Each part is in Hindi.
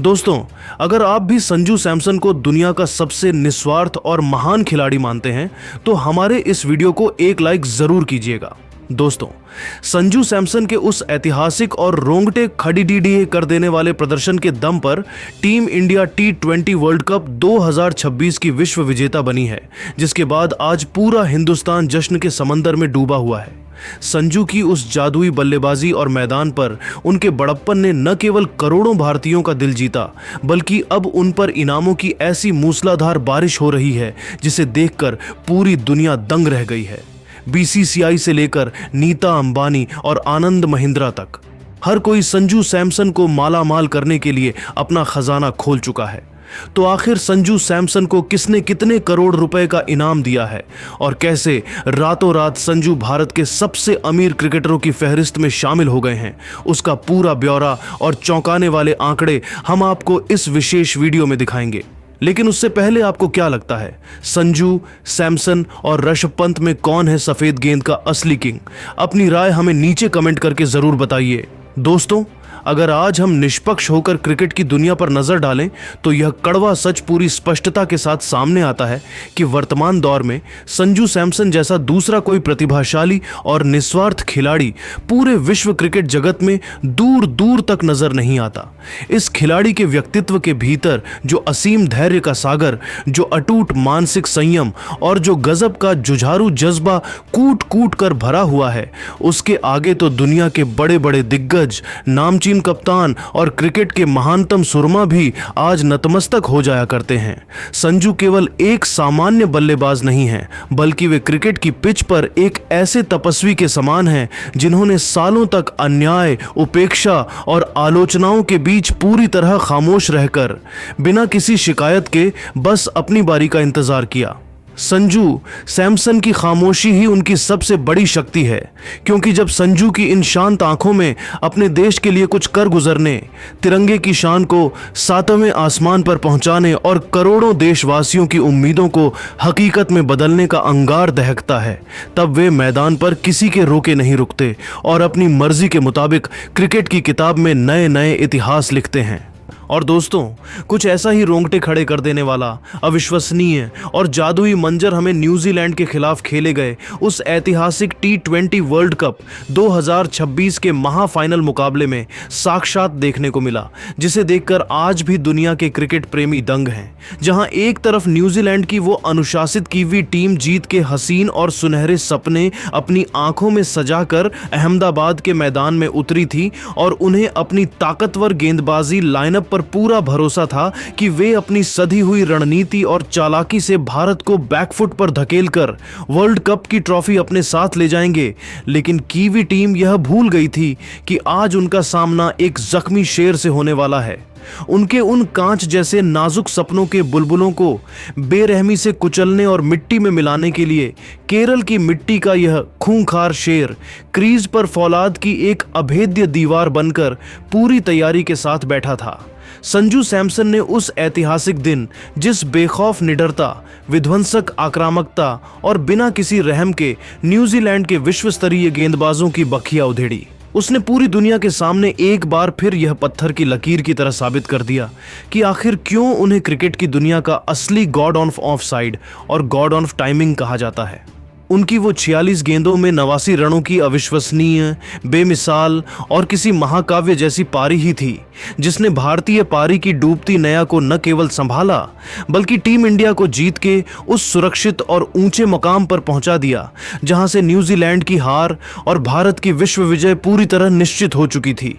दोस्तों, अगर आप भी संजू सैमसन को दुनिया का सबसे निस्वार्थ और महान खिलाड़ी मानते हैं तो हमारे इस वीडियो को एक लाइक जरूर कीजिएगा। दोस्तों, संजू सैमसन के उस ऐतिहासिक और रोंगटे खड़ीडीडीए कर देने वाले प्रदर्शन के दम पर team India T20 world cup 2026 की विश्व विजेता बनी है, जिसके बाद आज पूरा हिंदुस्तान जश्न के समंदर में डूबा हुआ है। संजू की उस जादुई बल्लेबाजी और मैदान पर उनके बड़प्पन ने न केवल करोड़ों भारतीयों का दिल जीता, बल्कि अब उन पर इनामों की ऐसी मूसलाधार बारिश हो रही है जिसे देखकर पूरी दुनिया दंग रह गई है। BCCI से लेकर नीता अंबानी और आनंद महिंद्रा तक हर कोई संजू सैमसन को माला माल करने के लिए अपना खजाना खोल चुका है। तो आखिर संजू सैमसन को किसने कितने करोड़ रुपए का इनाम दिया है और कैसे रातों रात संजू भारत के सबसे अमीर क्रिकेटरों की फहरिस्त में शामिल हो गए हैं, उसका पूरा ब्यौरा और चौंकाने वाले आंकड़े हम आपको इस विशेष वीडियो में दिखाएंगे। लेकिन उससे पहले आपको क्या लगता है, संजू सैमसन और ऋषभ पंत में कौन है सफेद गेंद का असली किंग? अपनी राय हमें नीचे कमेंट करके जरूर बताइए। दोस्तों, अगर आज हम निष्पक्ष होकर क्रिकेट की दुनिया पर नजर डालें तो यह कड़वा सच पूरी स्पष्टता के साथ सामने आता है कि वर्तमान दौर में संजू सैमसन जैसा दूसरा कोई प्रतिभाशाली और निस्वार्थ खिलाड़ी पूरे विश्व क्रिकेट जगत में दूर दूर तक नजर नहीं आता। इस खिलाड़ी के व्यक्तित्व के भीतर जो असीम धैर्य का सागर, जो अटूट मानसिक संयम और जो गजब का जुझारू जज्बा कूट कूट कर भरा हुआ है, उसके आगे तो दुनिया के बड़े बड़े दिग्गज, नामचीन कप्तान और क्रिकेट के महानतम सुरमा भी आज नतमस्तक हो जाया करते हैं। संजू केवल एक सामान्य बल्लेबाज नहीं है, बल्कि वे क्रिकेट की पिच पर एक ऐसे तपस्वी के समान हैं जिन्होंने सालों तक अन्याय, उपेक्षा और आलोचनाओं के बीच पूरी तरह खामोश रहकर बिना किसी शिकायत के बस अपनी बारी का इंतजार किया। संजू सैमसन की खामोशी ही उनकी सबसे बड़ी शक्ति है, क्योंकि जब संजू की इन शांत आंखों में अपने देश के लिए कुछ कर गुजरने, तिरंगे की शान को सातवें आसमान पर पहुंचाने और करोड़ों देशवासियों की उम्मीदों को हकीकत में बदलने का अंगार दहकता है, तब वे मैदान पर किसी के रोके नहीं रुकते और अपनी मर्जी के मुताबिक क्रिकेट की किताब में नए नए इतिहास लिखते हैं। और दोस्तों, कुछ ऐसा ही रोंगटे खड़े कर देने वाला, अविश्वसनीय और जादुई मंजर हमें न्यूजीलैंड के खिलाफ खेले गए उस ऐतिहासिक T20 वर्ल्ड कप 2026 के महाफाइनल मुकाबले में साक्षात देखने को मिला, जिसे देखकर आज भी दुनिया के क्रिकेट प्रेमी दंग हैं। जहां एक तरफ न्यूजीलैंड की वो अनुशासित की हुई टीम जीत के हसीन और सुनहरे सपने अपनी आंखों में सजाकर अहमदाबाद के मैदान में उतरी थी और उन्हें अपनी ताकतवर गेंदबाजी लाइनअप पर पूरा भरोसा था कि वे अपनी सधी हुई रणनीति और चालाकी से भारत को बैकफुट पर धकेलकर वर्ल्ड कप की ट्रॉफी अपने साथ ले जाएंगे। लेकिन कीवी टीम यह भूल गई थी कि आज उनका सामना एक जख्मी शेर से होने वाला है। उनके उन कांच जैसे नाजुक सपनों के बुलबुलों को बेरहमी से कुचलने और मिट्टी में मिलाने के लिए केरल की मिट्टी का यह खूंखार शेर क्रीज पर फौलाद की एक अभेद्य दीवार बनकर पूरी तैयारी के साथ बैठा था। संजू सैमसन ने उस ऐतिहासिक दिन जिस बेखौफ निडरता, विध्वंसक आक्रामकता और बिना किसी रहम के न्यूजीलैंड के विश्व स्तरीय गेंदबाजों की बखिया उधेड़ी, उसने पूरी दुनिया के सामने एक बार फिर यह पत्थर की लकीर की तरह साबित कर दिया कि आखिर क्यों उन्हें क्रिकेट की दुनिया का असली गॉड ऑफ साइड और गॉड ऑफ टाइमिंग कहा जाता है। उनकी वो 46 गेंदों में 89 रनों की अविश्वसनीय, बेमिसाल और किसी महाकाव्य जैसी पारी ही थी, जिसने भारतीय पारी की डूबती नया को न केवल संभाला बल्कि टीम इंडिया को जीत के उस सुरक्षित और ऊंचे मकाम पर पहुंचा दिया जहां से न्यूजीलैंड की हार और भारत की विश्व विजय पूरी तरह निश्चित हो चुकी थी।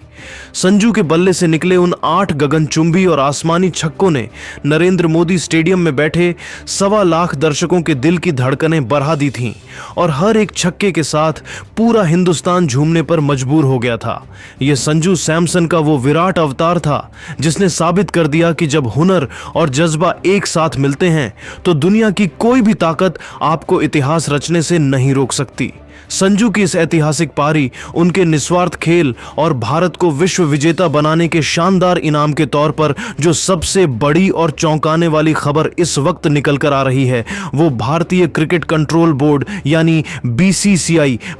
संजू के बल्ले से निकले उन 8 गगनचुंबी और आसमानी छक्कों ने नरेंद्र मोदी स्टेडियम में बैठे 1.25 लाख दर्शकों के दिल की धड़कनें बढ़ा दी थीं और हर एक छक्के के साथ पूरा हिंदुस्तान झूमने पर मजबूर हो गया था। यह संजू सैमसन का वो विराट अवतार था जिसने साबित कर दिया कि जब हुनर और जज्बा एक साथ मिलते हैं तो दुनिया की कोई भी ताकत आपको इतिहास रचने से नहीं रोक सकती। संजू की इस ऐतिहासिक पारी उनके निस्वार्थ खेल और भारत को विश्व विजेता बनाने के शानदार इनाम के तौर पर जो सबसे बड़ी और चौंकाने वाली खबर इस वक्त निकल कर आ रही है वो भारतीय क्रिकेट कंट्रोल बोर्ड यानी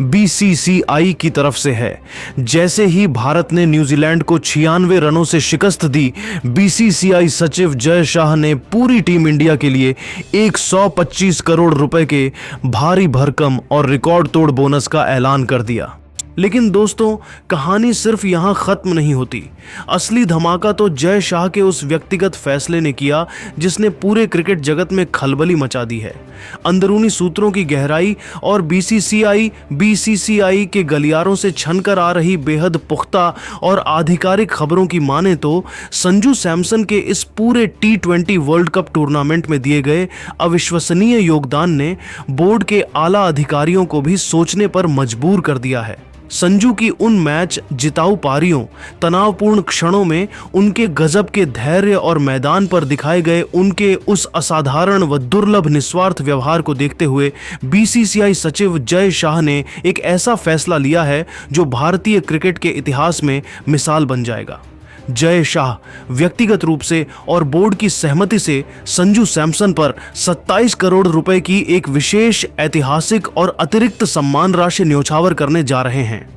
बीसीसीआई की तरफ से है। जैसे ही भारत ने न्यूजीलैंड को 96 रनों से शिकस्त दी, बीसीसीआई सचिव जय शाह ने पूरी टीम इंडिया के लिए 125 करोड़ रुपए के भारी भरकम और रिकॉर्ड तोड़ बोनस का ऐलान कर दिया। लेकिन दोस्तों, कहानी सिर्फ यहां खत्म नहीं होती। असली धमाका तो जय शाह के उस व्यक्तिगत फैसले ने किया जिसने पूरे क्रिकेट जगत में खलबली मचा दी है। अंदरूनी सूत्रों की गहराई और बीसीसीआई के गलियारों से छनकर आ रही बेहद पुख्ता और आधिकारिक खबरों की माने तो संजू सैमसन के इस पूरे T20 वर्ल्ड कप टूर्नामेंट में दिए गए अविश्वसनीय योगदान ने बोर्ड के आला अधिकारियों को भी सोचने पर मजबूर कर दिया है। संजू की उन मैच जिताऊ पारियों, तनावपूर्ण क्षणों में उनके गजब के धैर्य और मैदान पर दिखाए गए उनके उस असाधारण व दुर्लभ निस्वार्थ व्यवहार को देखते हुए बीसीसीआई सचिव जय शाह ने एक ऐसा फैसला लिया है जो भारतीय क्रिकेट के इतिहास में मिसाल बन जाएगा। जय शाह व्यक्तिगत रूप से और बोर्ड की सहमति से संजू सैमसन पर 27 करोड़ रुपए की एक विशेष ऐतिहासिक और अतिरिक्त सम्मान राशि न्योछावर करने जा रहे हैं।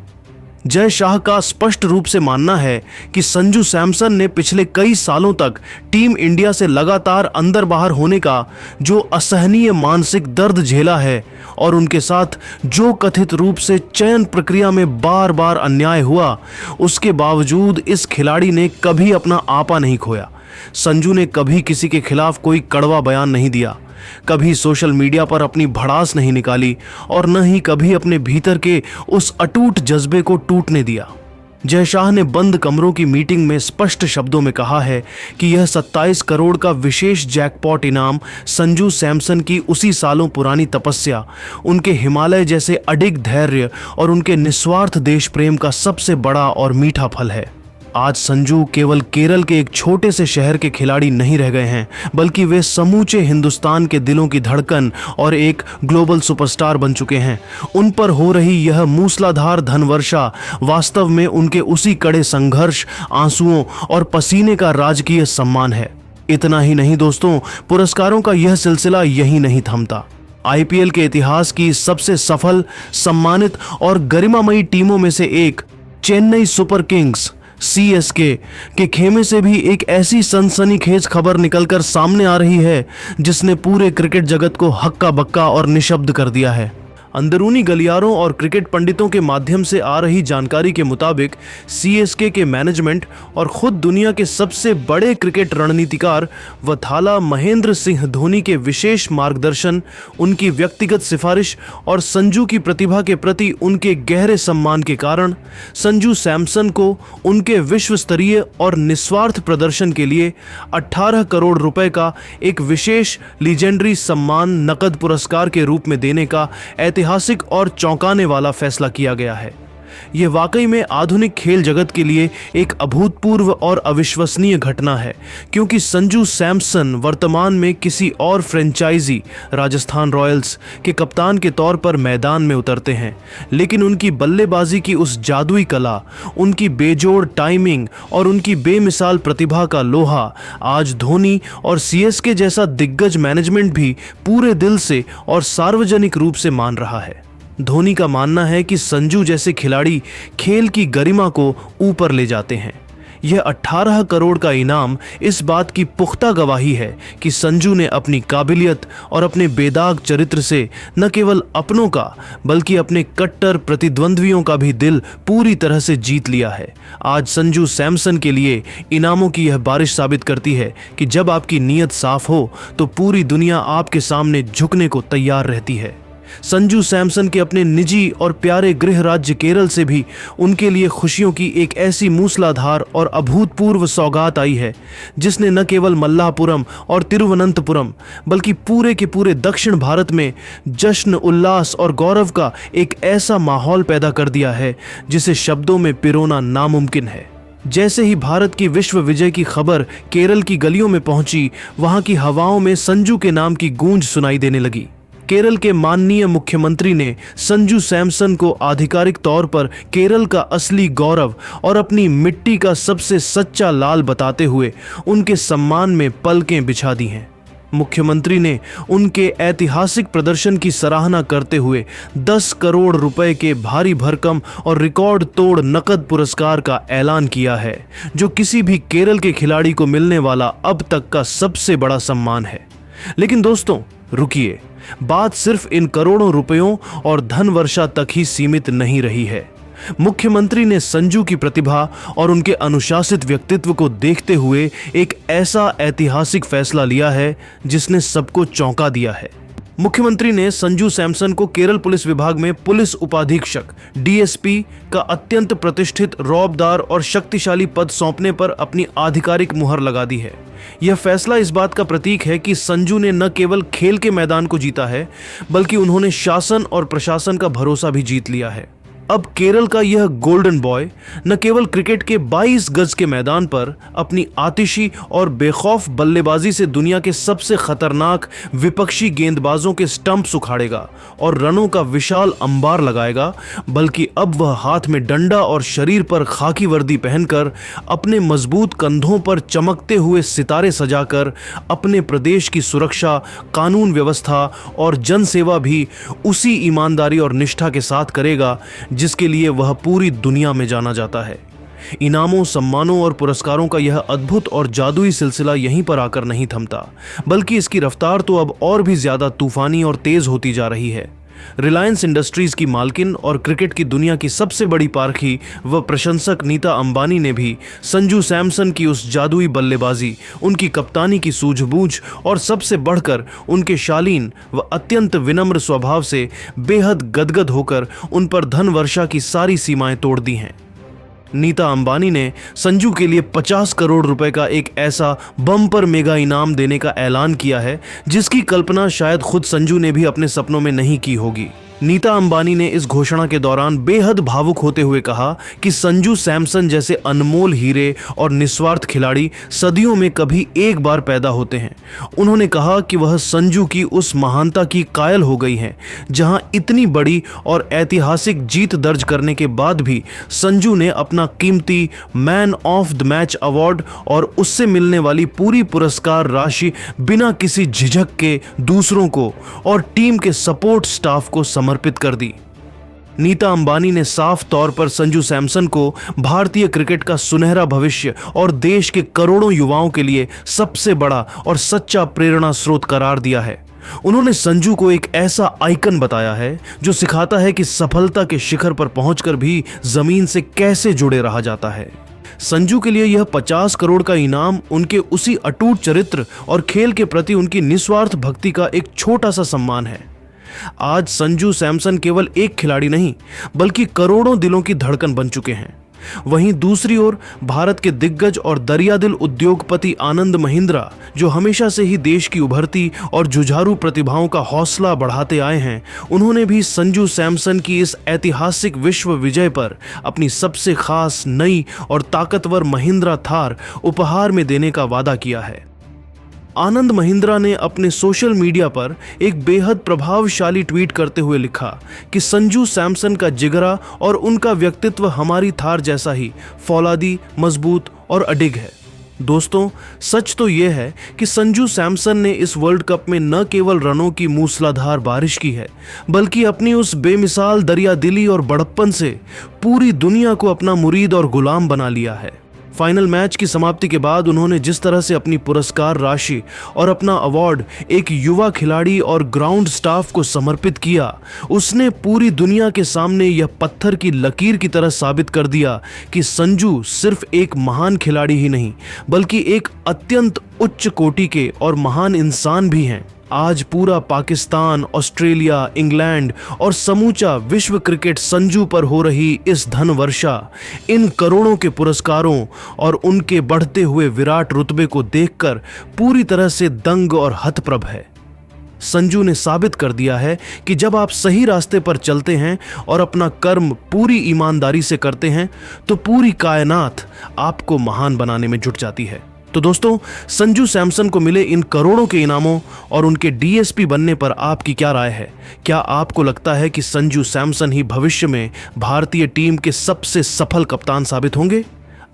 जय शाह का स्पष्ट रूप से मानना है कि संजू सैमसन ने पिछले कई सालों तक टीम इंडिया से लगातार अंदर बाहर होने का जो असहनीय मानसिक दर्द झेला है और उनके साथ जो कथित रूप से चयन प्रक्रिया में बार बार अन्याय हुआ, उसके बावजूद इस खिलाड़ी ने कभी अपना आपा नहीं खोया। संजू ने कभी किसी के खिलाफ कोई कड़वा बयान नहीं दिया, कभी सोशल मीडिया पर अपनी भड़ास नहीं निकाली और न ही कभी अपने भीतर के उस अटूट जज्बे को टूटने दिया। जय शाह ने बंद कमरों की मीटिंग में स्पष्ट शब्दों में कहा है कि यह 27 करोड़ का विशेष जैकपॉट इनाम संजू सैमसन की उसी सालों पुरानी तपस्या, उनके हिमालय जैसे अडिग धैर्य और उनके निस्वार्थ देश प्रेम का सबसे बड़ा और मीठा फल है। आज संजू केवल केरल के एक छोटे से शहर के खिलाड़ी नहीं रह गए हैं, बल्कि वे समूचे हिंदुस्तान के दिलों की धड़कन और एक ग्लोबल सुपरस्टार बन चुके हैं। उन पर हो रही यह मूसलाधार धनवर्षा वास्तव में उनके उसी कड़े संघर्ष, आंसुओं और पसीने का राजकीय सम्मान है। इतना ही नहीं दोस्तों, पुरस्कारों का यह सिलसिला यही नहीं थमता। आईपीएल के इतिहास की सबसे सफल, सम्मानित और गरिमामयी टीमों में से एक चेन्नई सुपर किंग्स CSK के खेमे से भी एक ऐसी सनसनीखेज खबर निकलकर सामने आ रही है जिसने पूरे क्रिकेट जगत को हक्का बक्का और निशब्द कर दिया है। अंदरूनी गलियारों और क्रिकेट पंडितों के माध्यम से आ रही जानकारी के मुताबिक CSK के मैनेजमेंट और खुद दुनिया के सबसे बड़े क्रिकेट रणनीतिकार व थाला महेंद्र सिंह धोनी के विशेष मार्गदर्शन, उनकी व्यक्तिगत सिफारिश और संजू की प्रतिभा के प्रति उनके गहरे सम्मान के कारण संजू सैमसन को उनके विश्व स्तरीय और निस्वार्थ प्रदर्शन के लिए 18 करोड़ रुपए का एक विशेष लीजेंडरी सम्मान नकद पुरस्कार के रूप में देने का ऐतिहासिक और चौंकाने वाला फैसला किया गया है। यह वाकई में आधुनिक खेल जगत के लिए एक अभूतपूर्व और अविश्वसनीय घटना है, क्योंकि संजू सैमसन वर्तमान में किसी और फ्रेंचाइजी राजस्थान रॉयल्स के कप्तान के तौर पर मैदान में उतरते हैं, लेकिन उनकी बल्लेबाजी की उस जादुई कला, उनकी बेजोड़ टाइमिंग और उनकी बेमिसाल प्रतिभा का लोहा आज धोनी और CSK जैसा दिग्गज मैनेजमेंट भी पूरे दिल से और सार्वजनिक रूप से मान रहा है। धोनी का मानना है कि संजू जैसे खिलाड़ी खेल की गरिमा को ऊपर ले जाते हैं। यह 18 करोड़ का इनाम इस बात की पुख्ता गवाही है कि संजू ने अपनी काबिलियत और अपने बेदाग चरित्र से न केवल अपनों का बल्कि अपने कट्टर प्रतिद्वंद्वियों का भी दिल पूरी तरह से जीत लिया है। आज संजू सैमसन के लिए इनामों की यह बारिश साबित करती है कि जब आपकी नीयत साफ हो तो पूरी दुनिया आपके सामने झुकने को तैयार रहती है। संजू सैमसन के अपने निजी और प्यारे गृह राज्य केरल से भी उनके लिए खुशियों की एक ऐसी मूसलाधार और अभूतपूर्व सौगात आई है जिसने न केवल मल्लापुरम और तिरुवनंतपुरम बल्कि पूरे के पूरे दक्षिण भारत में जश्न, उल्लास और गौरव का एक ऐसा माहौल पैदा कर दिया है जिसे शब्दों में पिरोना नामुमकिन है। जैसे ही भारत की विश्व विजय की खबर केरल की गलियों में पहुंची, वहां की हवाओं में संजू के नाम की गूंज सुनाई देने लगी। केरल के माननीय मुख्यमंत्री ने संजू सैमसन को आधिकारिक तौर पर केरल का असली गौरव और अपनी मिट्टी का सबसे सच्चा लाल बताते हुए उनके सम्मान में पलकें बिछा दी हैं। मुख्यमंत्री ने उनके ऐतिहासिक प्रदर्शन की सराहना करते हुए 10 करोड़ रुपए के भारी भरकम और रिकॉर्ड तोड़ नकद पुरस्कार का ऐलान किया है, जो किसी भी केरल के खिलाड़ी को मिलने वाला अब तक का सबसे बड़ा सम्मान है। लेकिन दोस्तों रुकिए, बात सिर्फ इन करोड़ों रुपयों और धन वर्षा तक ही सीमित नहीं रही है। मुख्यमंत्री ने संजू की प्रतिभा और उनके अनुशासित व्यक्तित्व को देखते हुए एक ऐसा ऐतिहासिक फैसला लिया है जिसने सबको चौंका दिया है। मुख्यमंत्री ने संजू सैमसन को केरल पुलिस विभाग में पुलिस उपाधीक्षक डीएसपी का अत्यंत प्रतिष्ठित, रौबदार और शक्तिशाली पद सौंपने पर अपनी आधिकारिक मुहर लगा दी है। यह फैसला इस बात का प्रतीक है कि संजू ने न केवल खेल के मैदान को जीता है, बल्कि उन्होंने शासन और प्रशासन का भरोसा भी जीत लिया है। अब केरल का यह गोल्डन बॉय न केवल क्रिकेट के 22 गज के मैदान पर अपनी आतिशी और बेखौफ बल्लेबाजी से दुनिया के सबसे खतरनाक विपक्षी गेंदबाजों के स्टंप्स उखाड़ेगा और रनों का विशाल अंबार लगाएगा, बल्कि अब वह हाथ में डंडा और शरीर पर खाकी वर्दी पहनकर अपने मजबूत कंधों पर चमकते हुए सितारे सजाकर अपने प्रदेश की सुरक्षा, कानून व्यवस्था और जनसेवा भी उसी ईमानदारी और निष्ठा के साथ करेगा जिसके लिए वह पूरी दुनिया में जाना जाता है। इनामों, सम्मानों और पुरस्कारों का यह अद्भुत और जादुई सिलसिला यहीं पर आकर नहीं थमता, बल्कि इसकी रफ्तार तो अब और भी ज्यादा तूफानी और तेज होती जा रही है। रिलायंस इंडस्ट्रीज की मालकिन और क्रिकेट की दुनिया की सबसे बड़ी पारखी व प्रशंसक नीता अंबानी ने भी संजू सैमसन की उस जादुई बल्लेबाजी, उनकी कप्तानी की सूझबूझ और सबसे बढ़कर उनके शालीन व अत्यंत विनम्र स्वभाव से बेहद गदगद होकर उन पर धन वर्षा की सारी सीमाएं तोड़ दी हैं। नीता अंबानी ने संजू के लिए 50 करोड़ रुपए का एक ऐसा बम्पर मेगा इनाम देने का ऐलान किया है जिसकी कल्पना शायद खुद संजू ने भी अपने सपनों में नहीं की होगी। नीता अंबानी ने इस घोषणा के दौरान बेहद भावुक होते हुए कहा कि संजू सैमसन जैसे अनमोल हीरे और निस्वार्थ खिलाड़ी सदियों में कभी एक बार पैदा होते हैं। उन्होंने कहा कि वह संजू की उस महानता की कायल हो गई हैं, जहां इतनी बड़ी और ऐतिहासिक जीत दर्ज करने के बाद भी संजू ने अपना कीमती man of the match award और उससे मिलने वाली पूरी पुरस्कार राशि बिना किसी झिझक के दूसरों को और टीम के सपोर्ट स्टाफ को समर्पित कर दी। नीता अंबानी ने साफ तौर पर संजू सैमसन को भारतीय क्रिकेट का सुनहरा भविष्य और देश के करोड़ों युवाओं के लिए सबसे बड़ा और सच्चा प्रेरणा स्रोत करार दिया है। उन्होंने संजू को एक ऐसा आइकन बताया है जो सिखाता है कि सफलता के शिखर पर पहुंचकर भी जमीन से कैसे जुड़े रहा जाता है। संजू के लिए यह 50 करोड़ का इनाम उनके उसी अटूट चरित्र और खेल के प्रति उनकी निस्वार्थ भक्ति का एक छोटा सा सम्मान है। आज संजू सैमसन केवल एक खिलाड़ी नहीं, बल्कि करोड़ों दिलों की धड़कन बन चुके हैं। वहीं दूसरी ओर भारत के दिग्गज और दरियादिल उद्योगपति आनंद महिंद्रा, जो हमेशा से ही देश की उभरती और जुझारू प्रतिभाओं का हौसला बढ़ाते आए हैं, उन्होंने भी संजू सैमसन की इस ऐतिहासिक विश्व विजय पर अपनी सबसे खास, नई और ताकतवर महिंद्रा थार उपहार में देने का वादा किया है। आनंद महिंद्रा ने अपने सोशल मीडिया पर एक बेहद प्रभावशाली ट्वीट करते हुए लिखा कि संजू सैमसन का जिगरा और उनका व्यक्तित्व हमारी थार जैसा ही फौलादी, मजबूत और अडिग है। दोस्तों, सच तो यह है कि संजू सैमसन ने इस वर्ल्ड कप में न केवल रनों की मूसलाधार बारिश की है, बल्कि अपनी उस बेमिसाल दरियादिली और बड़प्पन से पूरी दुनिया को अपना मुरीद और गुलाम बना लिया है। फाइनल मैच की समाप्ति के बाद उन्होंने जिस तरह से अपनी पुरस्कार राशि और अपना अवार्ड एक युवा खिलाड़ी और ग्राउंड स्टाफ को समर्पित किया, उसने पूरी दुनिया के सामने यह पत्थर की लकीर की तरह साबित कर दिया कि संजू सिर्फ एक महान खिलाड़ी ही नहीं, बल्कि एक अत्यंत उच्च कोटि के और महान इंसान भी हैं। आज पूरा पाकिस्तान, ऑस्ट्रेलिया, इंग्लैंड और समूचा विश्व क्रिकेट संजू पर हो रही इस धन वर्षा, इन करोड़ों के पुरस्कारों और उनके बढ़ते हुए विराट रुतबे को देखकर पूरी तरह से दंग और हतप्रभ है। संजू ने साबित कर दिया है कि जब आप सही रास्ते पर चलते हैं और अपना कर्म पूरी ईमानदारी से करते हैं, तो पूरी कायनात आपको महान बनाने में जुट जाती है। तो दोस्तों, संजू सैमसन को मिले इन करोड़ों के इनामों और उनके डीएसपी बनने पर आपकी क्या राय है? क्या आपको लगता है कि संजू सैमसन ही भविष्य में भारतीय टीम के सबसे सफल कप्तान साबित होंगे?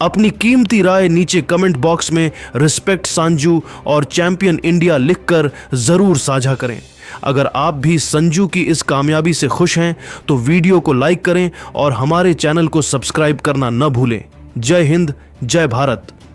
अपनी कीमती राय नीचे कमेंट बॉक्स में रिस्पेक्ट संजू और चैंपियन इंडिया लिखकर जरूर साझा करें। अगर आप भी संजू की इस कामयाबी से खुश हैं तो वीडियो को लाइक करें और हमारे चैनल को सब्सक्राइब करना न भूलें। जय हिंद, जय भारत।